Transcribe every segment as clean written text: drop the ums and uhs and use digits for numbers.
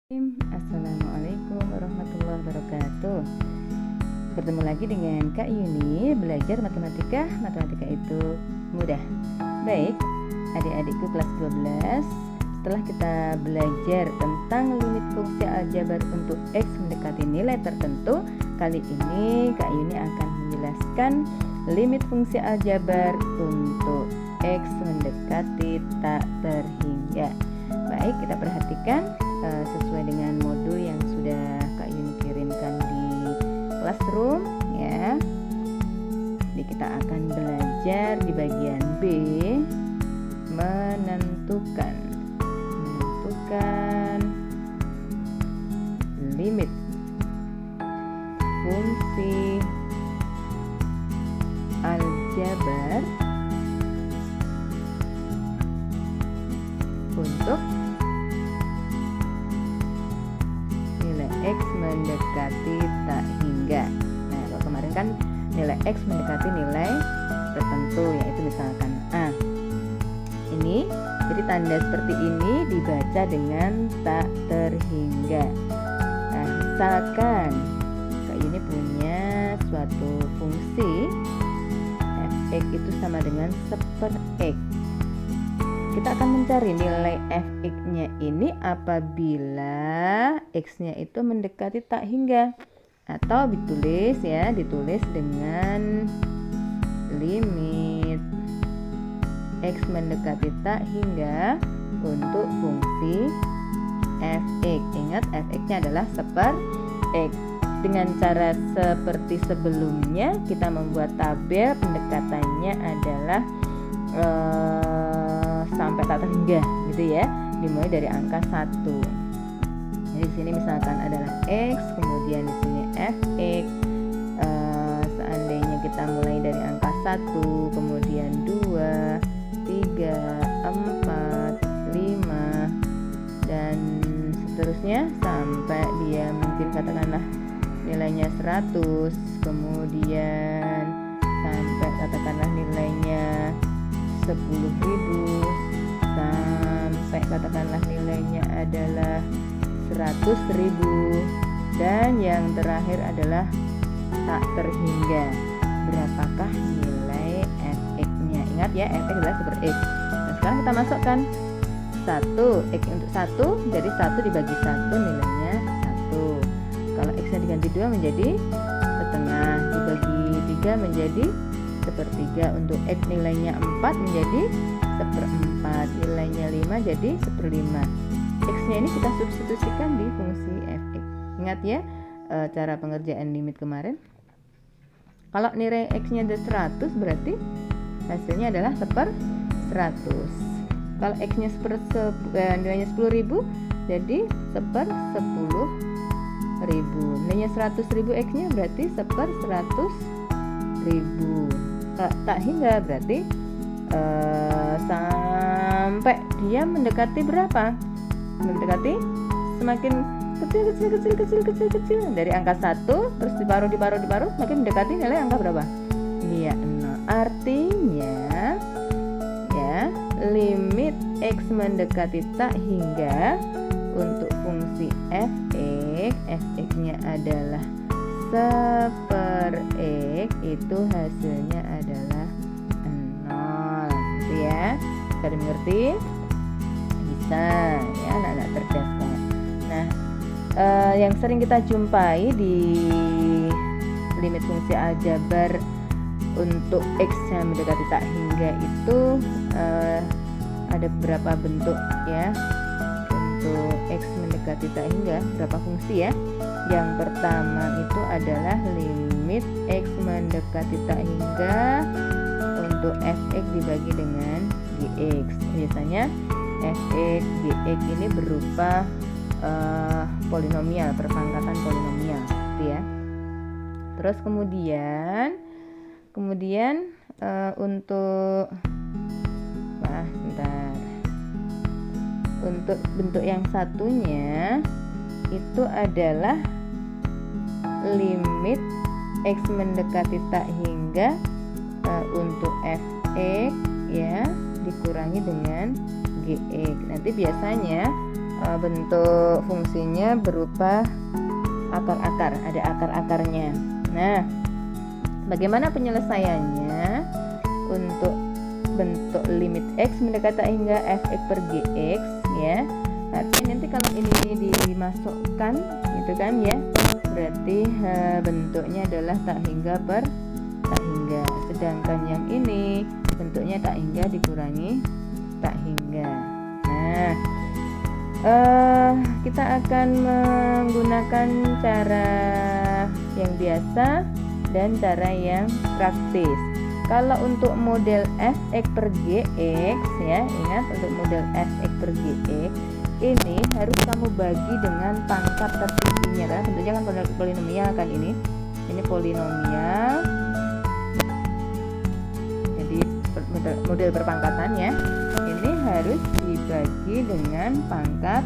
Assalamualaikum warahmatullahi wabarakatuh. Bertemu lagi dengan Kak Yuni, belajar matematika. Matematika itu mudah. Baik, adik-adikku kelas 12. Setelah kita belajar tentang limit fungsi aljabar untuk X mendekati nilai tertentu, kali ini Kak Yuni akan menjelaskan limit fungsi aljabar untuk X mendekati tak terhingga. Baik, kita perhatikan sesuai dengan modul yang sudah Kak Yuni kirimkan di classroom ya. Jadi kita akan belajar di bagian B, menentukan limit fungsi aljabar untuk nilai X mendekati tak hingga. Nah, kalau kemarin kan nilai X mendekati nilai tertentu, yaitu misalkan A. Ini, jadi tanda seperti ini dibaca dengan tak terhingga. Nah, misalkan Kak Yuni punya suatu fungsi f(x) itu sama dengan 1/x. Kita akan mencari nilai f(x)-nya ini apabila x-nya itu mendekati tak hingga, atau ditulis dengan limit x mendekati tak hingga untuk fungsi f(x). Ingat, f(x)-nya adalah 1/x. Dengan cara seperti sebelumnya, kita membuat tabel pendekatannya adalah sampai tak terhingga gitu ya, dimulai dari angka 1. Jadi di sini misalkan adalah x, kemudian di sini f(x). Seandainya kita mulai dari angka 1, kemudian 2, 3, 4, 5 dan seterusnya sampai dia mungkin katakanlah nilainya 100, kemudian sampai katakanlah nilainya 10.000, sampai katakanlah nilainya adalah 100.000, dan yang terakhir adalah tak terhingga. Berapakah nilai f(x)-nya? Ingat ya, f(x) adalah 1/x. Nah, sekarang kita masukkan 1, x untuk 1, jadi 1 dibagi 1 nilainya 1. Kalau x-nya diganti 2 menjadi setengah, dibagi 3 menjadi 1/3. Untuk x nilainya 4 menjadi 1/4, nilainya 5 jadi 1/5. X-nya ini kita substitusikan di fungsi f(x). Ingat ya cara pengerjaan limit kemarin. Kalau nilai x-nya ada 100, berarti hasilnya adalah 1/100. Kalau x-nya nilainya 10.000, jadi 1/10.000. Nilainya 100.000 x-nya berarti 1/100.000. Tak hingga berarti sampai dia mendekati berapa? Mendekati semakin kecil dari angka 1, terus diparuh semakin mendekati nilai angka berapa? Iya, 0. Artinya ya, limit x mendekati tak hingga untuk fungsi f(x)nya adalah 1/x, itu hasilnya adalah 0 gitu ya. Bisa dimengerti? Bisa ya, anak-anak cerdas kan. Nah, yang sering kita jumpai di limit fungsi aljabar untuk x yang mendekati tak hingga itu ada beberapa bentuk ya. Untuk x mendekati tak hingga berapa fungsi ya. Yang pertama itu adalah limit x mendekati tak hingga untuk f(x) dibagi dengan gx. Biasanya f(x), gx ini berupa polinomial, perpangkatan polinomial gitu ya. Terus kemudian untuk bentuk yang satunya itu adalah limit x mendekati tak hingga untuk f(x) ya dikurangi dengan gx. Nanti biasanya bentuk fungsinya berupa akar-akar, ada akar-akarnya. Nah, bagaimana penyelesaiannya untuk bentuk limit x mendekati hingga fx per gx ya? Artinya nanti kalau ini dimasukkan gitu kan ya, berarti bentuknya adalah tak hingga per tak hingga. Sedangkan yang ini bentuknya tak hingga dikurangi tak hingga. Nah, kita akan menggunakan cara yang biasa dan cara yang praktis. Kalau untuk model fx per gx ya, ingat untuk model fx per gx ini harus kamu bagi dengan pangkat tertingginya, karena bentuknya kan polinomial kan ini polinomial. Jadi model berpangkatan ya, ini harus dibagi dengan pangkat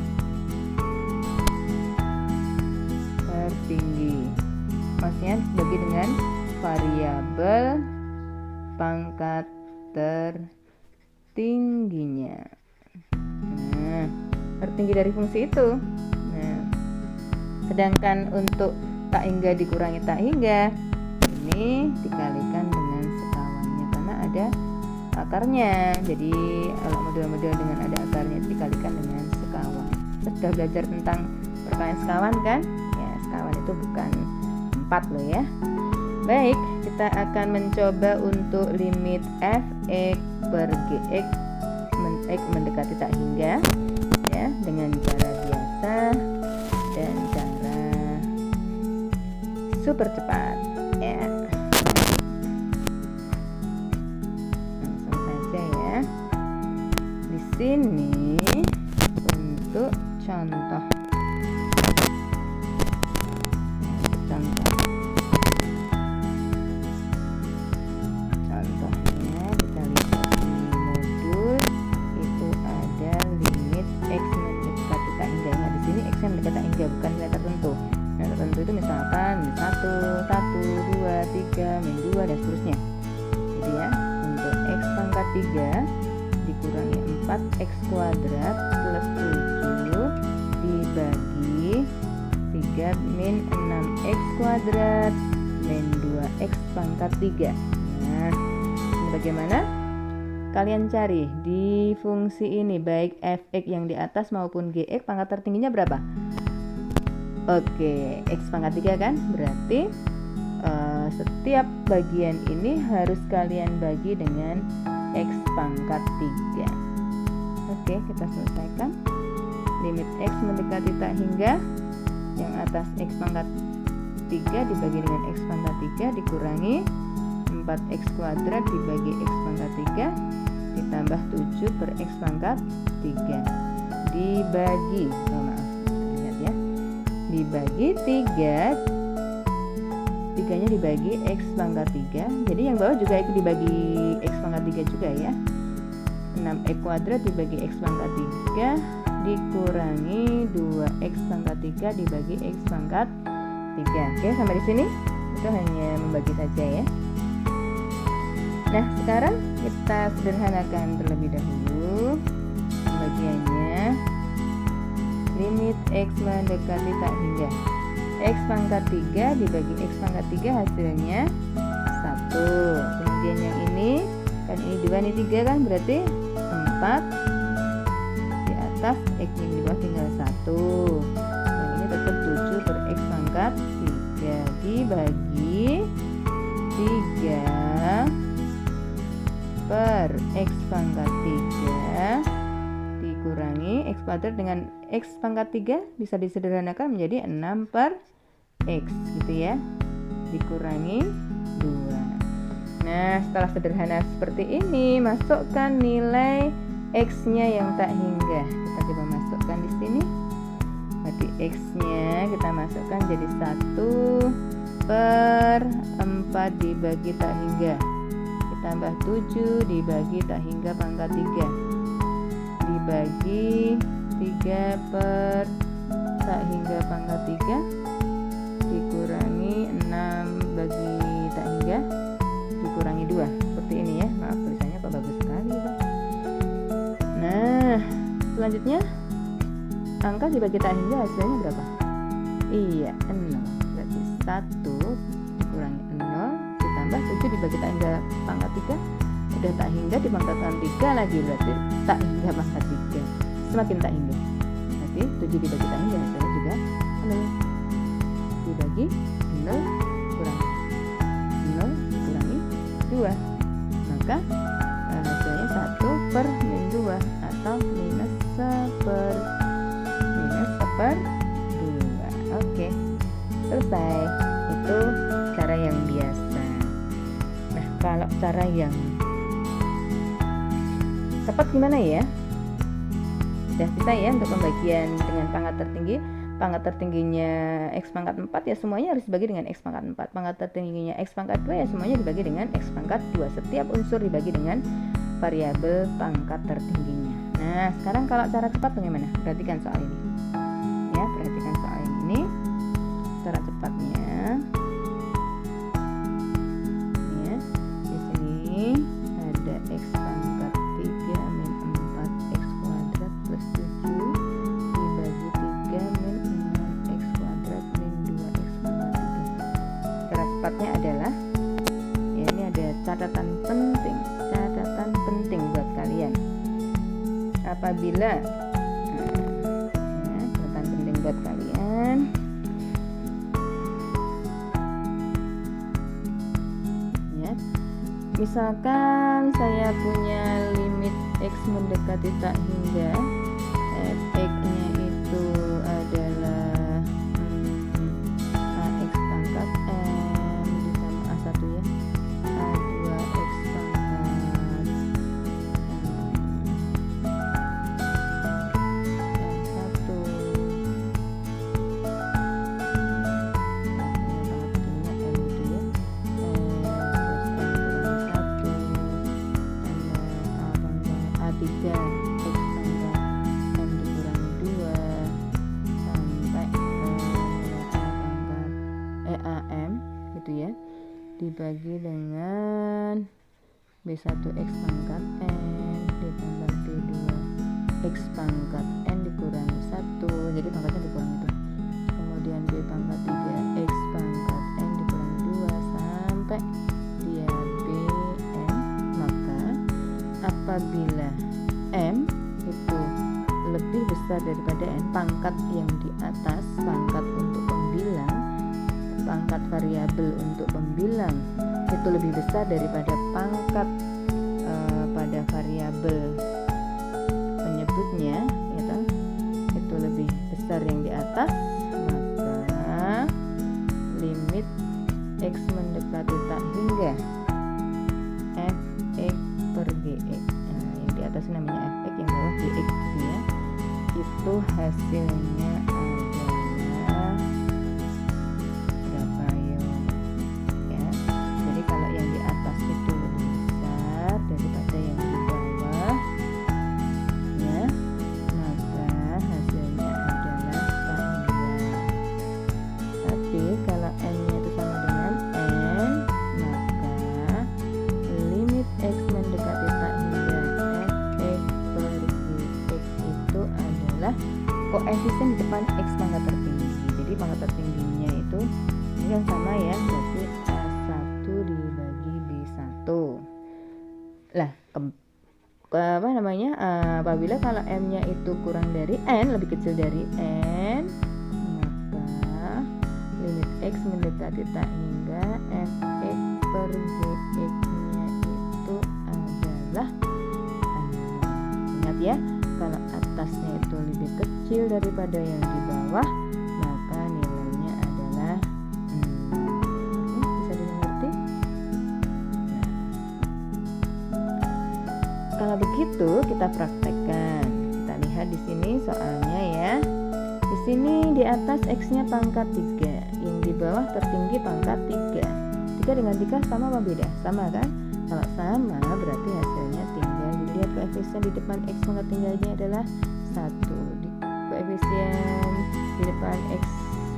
tertinggi. Maksudnya dibagi dengan variabel pangkat tertingginya. Nah, tertinggi dari fungsi itu. Nah, sedangkan untuk tak hingga dikurangi tak hingga ini dikalikan dengan sekawannya karena ada akarnya. Jadi kalau model-model dengan ada akarnya itu dikalikan dengan sekawan. Kita sudah belajar tentang perkalian sekawan kan? Ya, sekawan itu bukan 4 loh ya. Baik, kita akan mencoba untuk limit fx per gx x mendekati tak hingga ya, dengan cara biasa dan cara super cepat ya. Langsung saja ya. Di sini untuk contoh. Contohnya kita lihat di modul itu ada limit x mendekati tak hingga. Nah, di sini x yang mendekati tak hingga bukan nilai tertentu. Nah, tertentu itu misalkan 1, 2, 3, min 2 dan seterusnya. Jadi ya, untuk x pangkat 3 dikurangi 4x kuadrat plus 7 dibagi 3 min 6x kuadrat min 2x pangkat 3. Nah, ini bagaimana? Kalian cari di fungsi ini baik fx yang di atas maupun gx pangkat tertingginya berapa? Oke, x pangkat 3 kan? Berarti setiap bagian ini harus kalian bagi dengan x pangkat 3. Oke, kita selesaikan. Limit x mendekati tak hingga, yang atas x pangkat 3 dibagi dengan x pangkat 3 dikurangi 4x kuadrat dibagi x pangkat 3 ditambah 7 per x pangkat 3 dibagi, lihat ya, dibagi 3, 3-nya dibagi x pangkat 3. Jadi yang bawah juga dibagi x pangkat 3 juga ya. 6x kuadrat dibagi x pangkat 3 dikurangi 2x pangkat 3 dibagi x pangkat 3. Oke, sampai di sini itu hanya membagi saja ya. Nah, sekarang kita sederhanakan terlebih dahulu pembagiannya. Limit x mendekati tak hingga, x pangkat 3 dibagi x pangkat 3 hasilnya 1. Kemudian yang ini kan ini 2 ini 3 kan, berarti 4 di atas, x yang di bawah tinggal 1. Yang ini tetap 7 per x pangkat 3 dibagi 3 per x pangkat 3 dikurangi x kuadrat dengan x pangkat 3 bisa disederhanakan menjadi 6 per x gitu ya, dikurangi 2. Nah, setelah sederhana seperti ini, masukkan nilai x-nya yang tak hingga. Kita coba masukkan di sini. Berarti x-nya kita masukkan jadi 1 per 4 dibagi tak hingga ditambah 7 dibagi tak hingga pangkat 3 dibagi 3 per tak hingga pangkat 3 dikurangi 6 bagi tak hingga dikurangi 2. Seperti ini ya. Maaf, tulisannya kok bagus sekali Pak. Nah, selanjutnya angka dibagi tak hingga hasilnya berapa? Iya, 0. Berarti 1 dikurangi 0 ditambah 7 dibagi tak hingga pangkat 3. Udah tak hingga dipangkatkan 3 lagi, berarti tak hingga pangkat 3. Semakin tak hingga. Berarti 7 dibagi tak hingga hasilnya juga 0. Dibagi 0 kurangi 0 dikurangi 2. Maka hasilnya 1/-2 atau minus 1/2. Oke, selesai. Itu cara yang biasa. Nah, kalau cara yang cepat gimana ya? Sudah bisa ya untuk pembagian dengan pangkat tertinggi. Pangkat tertingginya X pangkat 4 ya semuanya harus dibagi dengan X pangkat 4. Pangkat tertingginya X pangkat 2 ya semuanya dibagi dengan X pangkat 2. Setiap unsur dibagi dengan variabel pangkat tertingginya. Nah, sekarang kalau cara cepat bagaimana? Perhatikan soal ini. Ya, perhatikan soal ini. Cara cepatnya. Ya, di sini ada X pangkat 3 min 4 X kuadrat plus 7 dibagi 3 min 6 X kuadrat min 2 X pangkat 3. Cara cepatnya adalah, ya ini ada catatan penting buat kalian. Apabila catatan penting buat kalian. Ya. Misalkan saya punya limit X mendekati tak hingga fx-nya itu adalah AX pangkat M ditambah A1 ya, A2X pangkat M1 A3 X pangkat M dikurangi 2 sampai A pangkat AM gitu ya, dibagi dengan B1 X pangkat N ditambah B2 X pangkat N dikurangi 1, jadi pangkatnya dikurangi itu. Kemudian B pangkat 3 X pangkat N dikurangi 2 sampai dia Bn. Maka apabila M itu lebih besar daripada N, pangkat yang di atas, pangkat untuk pembilang, pangkat variabel untuk pembilang itu lebih besar daripada pangkat pada variabel penyebutnya, ya, itu lebih besar yang di atas, maka limit X mendekati tak hingga fx per gx, yang di atas namanya fx, yang bawah gx ya, itu hasilnya adalah berapa yo ya. Jadi kalau yang di atas itu lebih besar daripada yang di bawah ya, maka hasilnya adalah tak hingga. Tapi kalau n nya itu sama dengan n, maka limit x mendekati tak hingga fx per gx itu adalah koefisien di depan x pangkat tertinggi. Jadi pangkat tertingginya itu ini yang sama ya, berarti A1 dibagi B1 lah. Apa namanya, apabila kalau m nya itu kurang dari n, lebih kecil dari n, maka limit x mendekati tak hingga fx per gx nya itu adalah 0. Ingat ya, kalau atasnya itu lebih kecil daripada yang di bawah, maka nilainya adalah 0. Oke, bisa dimengerti? Nah, kalau begitu kita praktekkan. Kita lihat di sini soalnya ya. Di sini di atas x-nya pangkat 3, yang di bawah tertinggi pangkat 3. 3 dengan 3 sama apa beda? Sama kan? Kalau sama berarti hasilnya tinggal dilihat koefisien di depan x pangkat tinggalnya adalah 1. Koefisien di depan x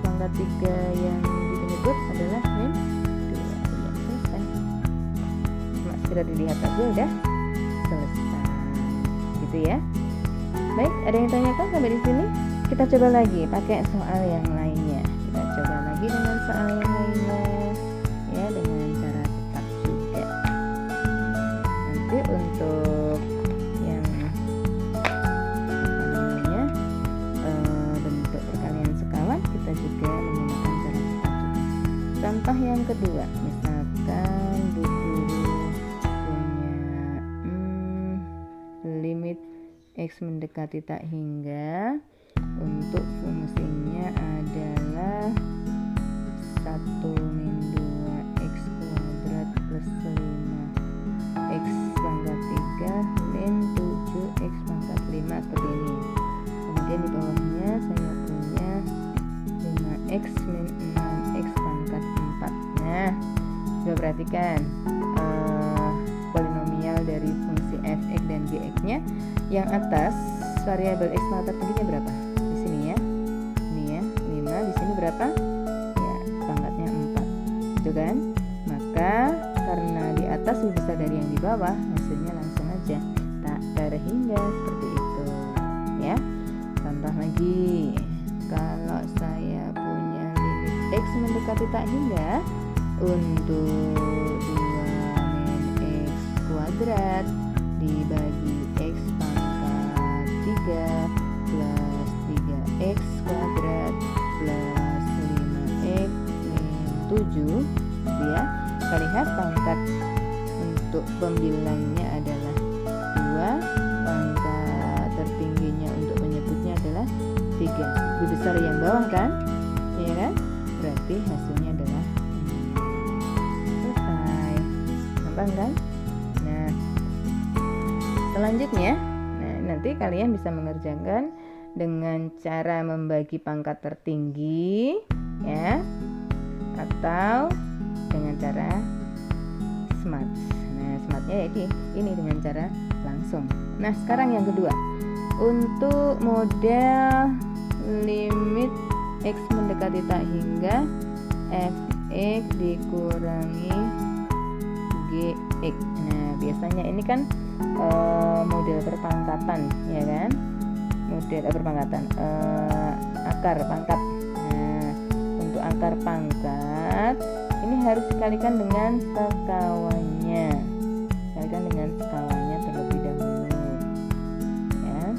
pangkat 3 yang disebut adalah min 2. Ya, selesai. Cuma segera dilihat aja udah selesai. Gitu ya. Baik, ada yang tanyakan sampai di sini? kita coba lagi pakai soal yang lainnya. Kita coba lagi dengan soal yang lainnya ya, dengan cara cetak juga. Nanti untuk yang namanya bentuk perkalian sekawan kita juga menggunakan cara cetak juga. Contoh yang kedua, misalkan Bu Guru punya limit X mendekati tak hingga untuk fungsinya adalah 1 min 2 X kuadrat plus 5 X pangkat 3 min 7 X pangkat 5 seperti ini. Kemudian di bawahnya saya punya 5X min 6 X pangkat 4. Nah, coba perhatikan polinomial dari fungsi f(x) dan gx nya. Yang atas variabel x pangkat tertingginya berapa? Di sini ya. Ini ya, 5. Di sini berapa? Ya, pangkatnya 4. Itu kan? Maka karena di atas lebih besar dari yang di bawah, hasilnya langsung aja tak terhingga seperti itu. Ya. Contoh lagi. Kalau saya punya limit x mendekati tak hingga untuk 2 min x kuadrat dibagi x pangkat 3 plus 3x kuadrat plus 5x min 7 gitu ya. Kita lihat pangkat untuk pembilangnya adalah 2, pangkat tertingginya untuk menyebutnya adalah 3. Lebih besar yang bawah kan? Ya kan? Berarti hasilnya adalah selesai. Gampang kan? Nah, selanjutnya, nanti kalian bisa mengerjakan dengan cara membagi pangkat tertinggi ya, atau dengan cara smart. Nah, smartnya ini dengan cara langsung. Nah, sekarang yang kedua, untuk model limit x mendekati tak hingga f(x) dikurangi gx. Nah, biasanya ini kan model perpangkatan ya kan, model perpangkatan akar pangkat. Nah, untuk akar pangkat ini harus dikalikan dengan sekawannya, terlebih dahulu ya.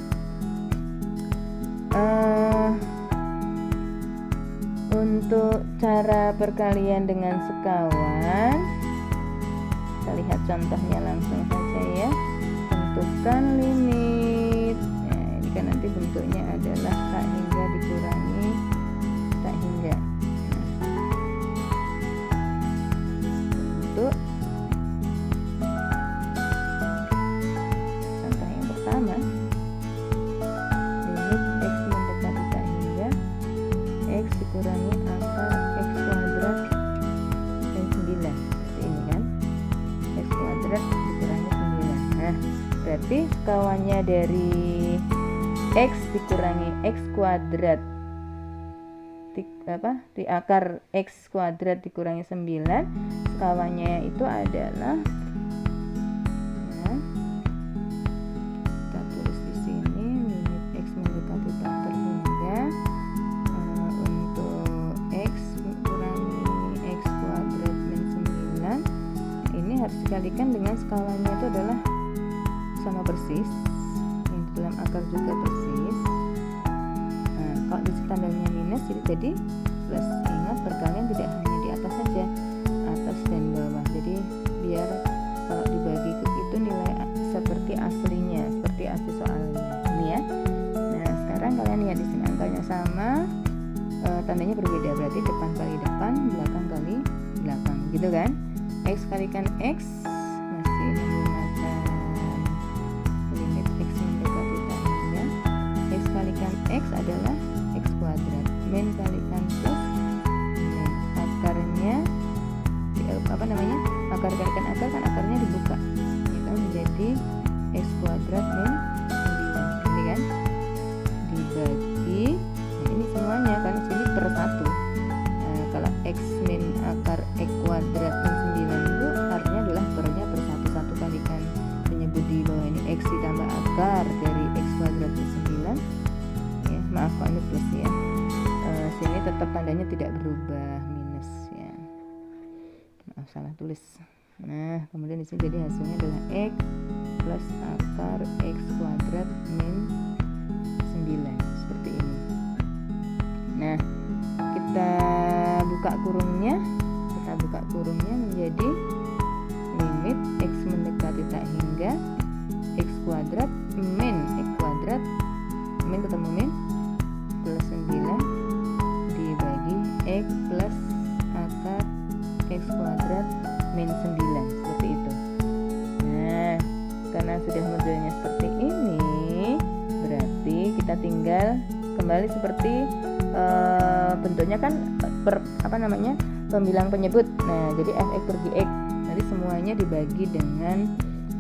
Untuk cara perkalian dengan sekawan, kita lihat contohnya langsung saja ya. Tentukan limit. Nah, ini kan nanti bentuknya adalah tak hingga dikurangi tak hingga. Untuk contoh yang pertama, limit x mendekati tak hingga x dikurangi akar x kuadrat dan 9. Seperti ini kan, x kuadrat dikurangi 9. Nah, berarti sekawannya dari x dikurangi x kuadrat di akar x kuadrat dikurangi 9, sekawannya itu adalah ya, kita tulis di sini limit x mendekati tak terhingga untuk x kurangi x kuadrat min 9. Ini harus dikalikan dengan skalanya itu adalah sama persis, yang di dalam akar juga persis. Nah, kalau di tandanya minus jadi plus. Ingat, perkalian tidak hanya di atas saja, atas dan bawah. Jadi biar kalau dibagi itu nilai seperti aslinya, seperti asli soalnya ini ya. Nah, sekarang kalian lihat di sini angkanya sama, tandanya berbeda, berarti depan kali depan, belakang kali belakang gitu kan. X kalikan x masih menggunakan limit x mendekati tak hingga. X kalikan x adalah x kuadrat, min kalikan plus min. Akarnya akar kalikan akar kan akarnya dibuka ya kan, menjadi x kuadrat min 9 ini kan, dibagi. Nah, ini semuanya kan sini per 1. Kalau x min akar x kuadrat min 9 itu artinya adalah pernya per 1 kalikan menyebut di bawah ini x ditambah akar dari x kuadrat ke 9 ya, maaf kalau ini tetap tandanya tidak berubah, minus ya. Maaf, salah tulis. Nah, kemudian di sini jadi hasilnya adalah X plus akar X kuadrat min 9 seperti ini. Nah, kita buka kurungnya menjadi limit X mendekati tak hingga X kuadrat min X kuadrat min ketemu min plus 9 dibagi X plus akar X kuadrat min 9 seperti itu. Nah, karena sudah modelnya seperti ini, berarti kita tinggal kembali seperti bentuknya kan pembilang penyebut. Nah, jadi fx per gx nanti semuanya dibagi dengan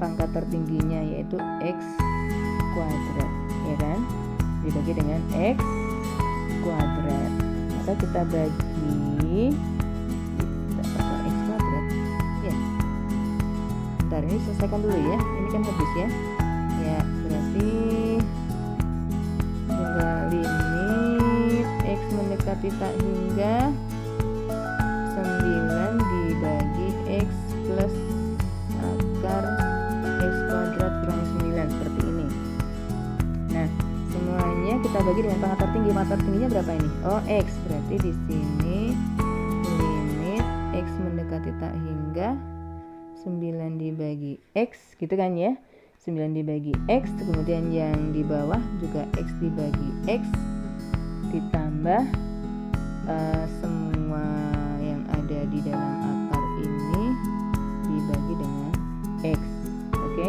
pangkat tertingginya yaitu x kuadrat, ya kan? Dibagi dengan x kuadrat. Maka kita bagi x kuadrat. Ya. Bentar, ini selesaikan dulu ya. Ini kan habis ya. Ya, berarti tinggal limit x mendekati tak hingga 9 dibagi x plus akar x kuadrat kurang 9 seperti ini. Nah, semuanya kita bagi dengan pangkat tertinggi. Pangkat tertingginya berapa ini? Oh, x. Berarti di sini limit x mendekati tak hingga 9 dibagi x, gitu kan ya? 9 dibagi x, kemudian yang di bawah juga x dibagi x ditambah semua yang ada di dalam akar ini dibagi dengan x. Oke.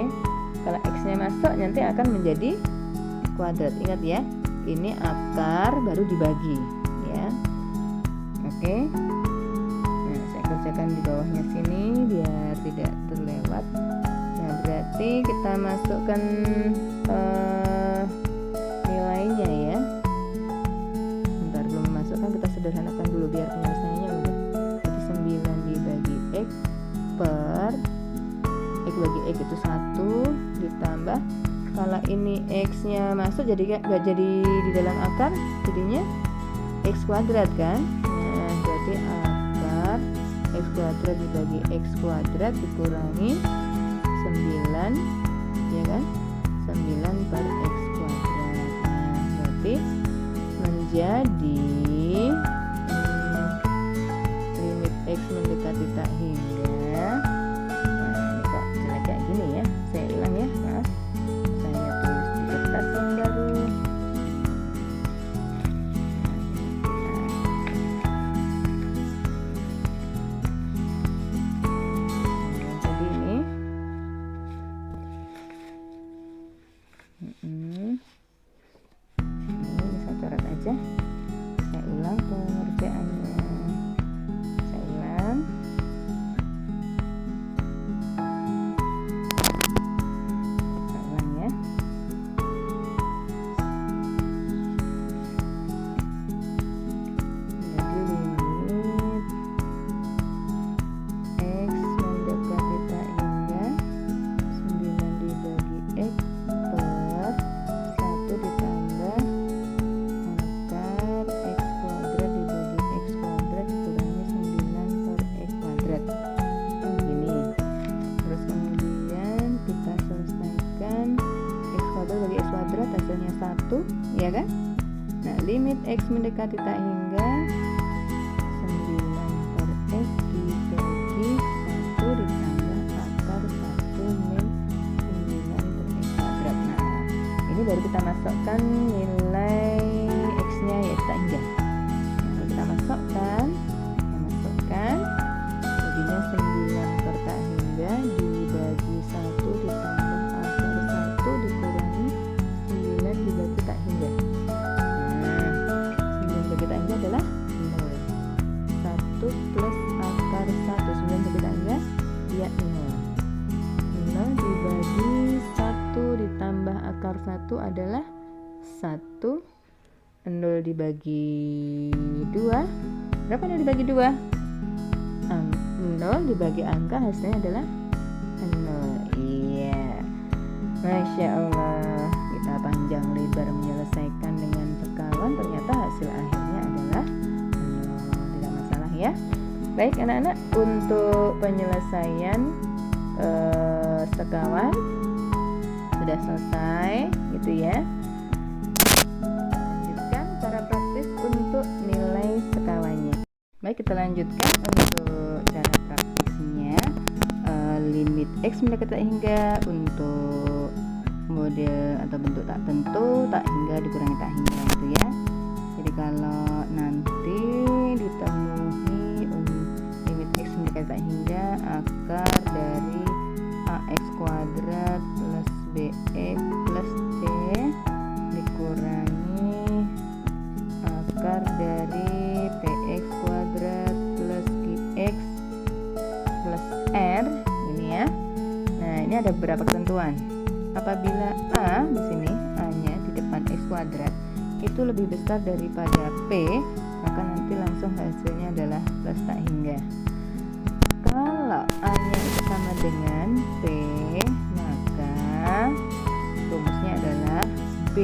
Kalau x-nya masuk nanti akan menjadi kuadrat. Ingat ya, ini akar baru dibagi ya. Oke. Nah, saya kerjakan di bawahnya sini biar tidak terlewat. Nah, berarti kita masukkan nilainya ya. Bentar, belum masukkan, kita sederhanakan dulu biar penyelesaiannya mudah. Jadi 9 dibagi x per x bagi x itu 1 ditambah, kalau ini x nya masuk jadi gak jadi di dalam akar, jadinya x kuadrat kan. Nah, berarti akar x kuadrat dibagi x kuadrat dikurangi 9, ya kan, 9 per x kuadrat. Nah, berarti menjadi limit x mendekati tak hingga, nah ini kok jelek kayak gini ya, saya ulang ya, maaf, saya tulis di kertas yang baru. Jadi ini saya coret aja. Saya ulang pengerjaannya. Saya ulang. Ya. Jadi limit x mendekati tak hingga 9 dibagi x per 1 ditambah akar x kuadrat dibagi x kuadrat dikurangi 9 per x kuadrat. Gini. Terus kemudian kita selesaikan x kuadrat bagi x kuadrat, hasilnya 1, ya kan? Nah, limit x mendekati tak hingga 9 per x dibagi 1 ditambah akar 1 min 9 per x kuadrat. Nah, ini baru kita masukkan nilai x nya ya tak hingga. Nah, kita masukkan jadinya 9 per tak hingga dibagi 1 ditambah akar 1 dikurangi 9 dibagi tak hingga. Nah, 9 bagi tak hingga adalah 0. 1 plus akar 1, 9 bagi tak hingga ya 0. 0 dibagi 1 ditambah akar 1 adalah 1. 0 dibagi 2, berapa 0 dibagi 2? 0 dibagi angka hasilnya adalah 0. Iya, Masya Allah, kita panjang lebar menyelesaikan dengan sekawan, ternyata hasil akhirnya adalah 0. Baik anak-anak, untuk penyelesaian sekawan sudah selesai gitu ya. Lanjutkan cara praktis untuk nilai sekawannya. Baik, kita lanjutkan untuk cara praktisnya. Limit X mendekati tak hingga untuk model atau bentuk tak tentu, tak hingga dikurangi tak hingga gitu ya. Jadi kalau nanti ditemui limit X mendekati tak hingga, akar dari AX kuadrat plus BX plus C dikurangi akar dari PX kuadrat plus QX plus R ini ya. Nah, ini ada beberapa ketentuan. Apabila A di sini A-nya di depan X kuadrat itu lebih besar daripada P, maka nanti langsung hasilnya adalah plus tak hingga. Kalau A-nya itu sama dengan P, maka rumusnya adalah B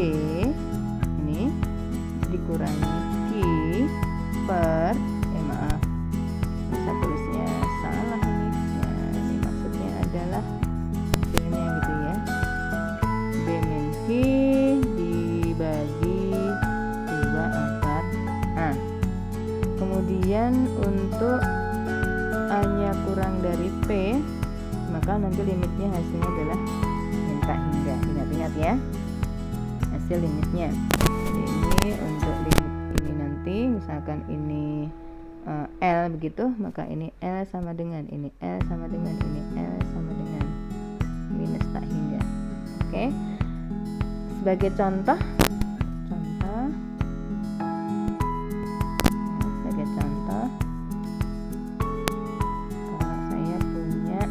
ini dikurangi Q per maaf, saya tulisnya salah ini. Nah, ini maksudnya adalah hasilnya gitu ya. B min Q dibagi 2 akar A. Kemudian untuk A-nya kurang dari P, maka nanti limitnya hasilnya adalah min tak hingga. Ingat-ingat ya, hasil limitnya. Jadi ini untuk limit ini nanti misalkan ini L begitu, maka ini L sama dengan ini, L sama dengan ini, L sama dengan minus tak hingga. Oke. Sebagai contoh kalau saya punya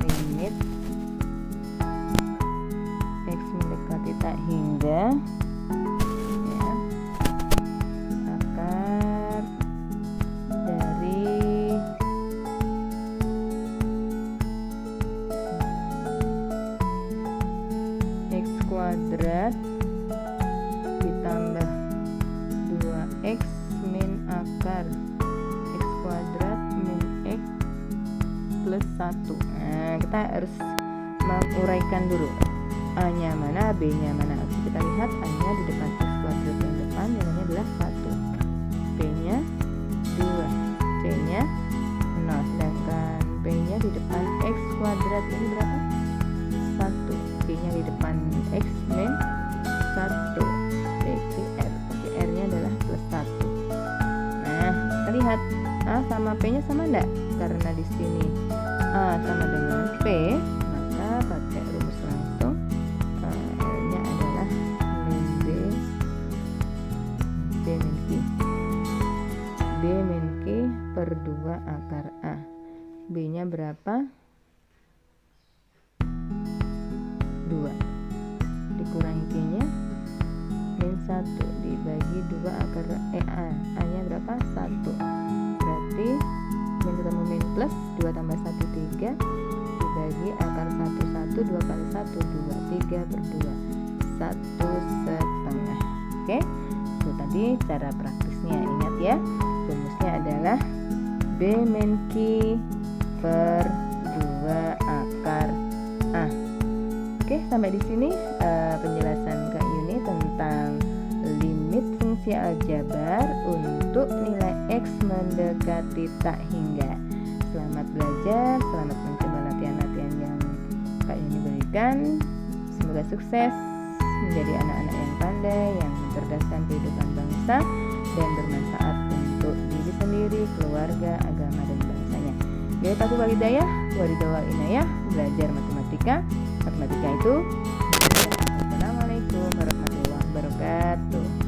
limit X mendekati tak hingga ya, akar dari X kuadrat ditambah 2X min akar X kuadrat min X plus 1. Nah, kita harus menguraikan dulu A-nya mana, B-nya mana. Kita lihat A-nya di depan X kuadrat yang depan nilainya adalah 1, B-nya 2, C-nya 0, sedangkan B-nya di depan X kuadrat ini berapa? 1, B-nya di depan X min 1, BQR, R-nya adalah plus 1. Nah, kita lihat A sama P-nya sama enggak? Karena di sini A sama dengan P, maka pakai rumus langsung. R-nya adalah min B min Q. B min Q per 2 akar A. B-nya berapa? 2. Dikurangi Q-nya min 1 dibagi 2 akar A-nya berapa? 1. Berarti min ketemu min plus 2 tambah 1 3 dibagi akar 1 2 kali 1 2, 3 per 2 1/2. Oke, itu tadi cara praktisnya. Ingat ya, rumusnya adalah B min Q per 2 akar A. Oke, sampai di sini penjelasan Kak Yuni tentang limit fungsi aljabar untuk nilai X mendekati tak hingga. Selamat belajar, selamat mencoba latihan-latihan yang Kak Yuni berikan. Semoga sukses menjadi anak-anak yang pandai, yang mencerdaskan kehidupan bangsa dan bermanfaat untuk diri sendiri, keluarga, agama, dan bangsanya. Biaitatu walidayah, waridawal inayah, belajar matematika. Matematika itu. Assalamualaikum warahmatullahi wabarakatuh.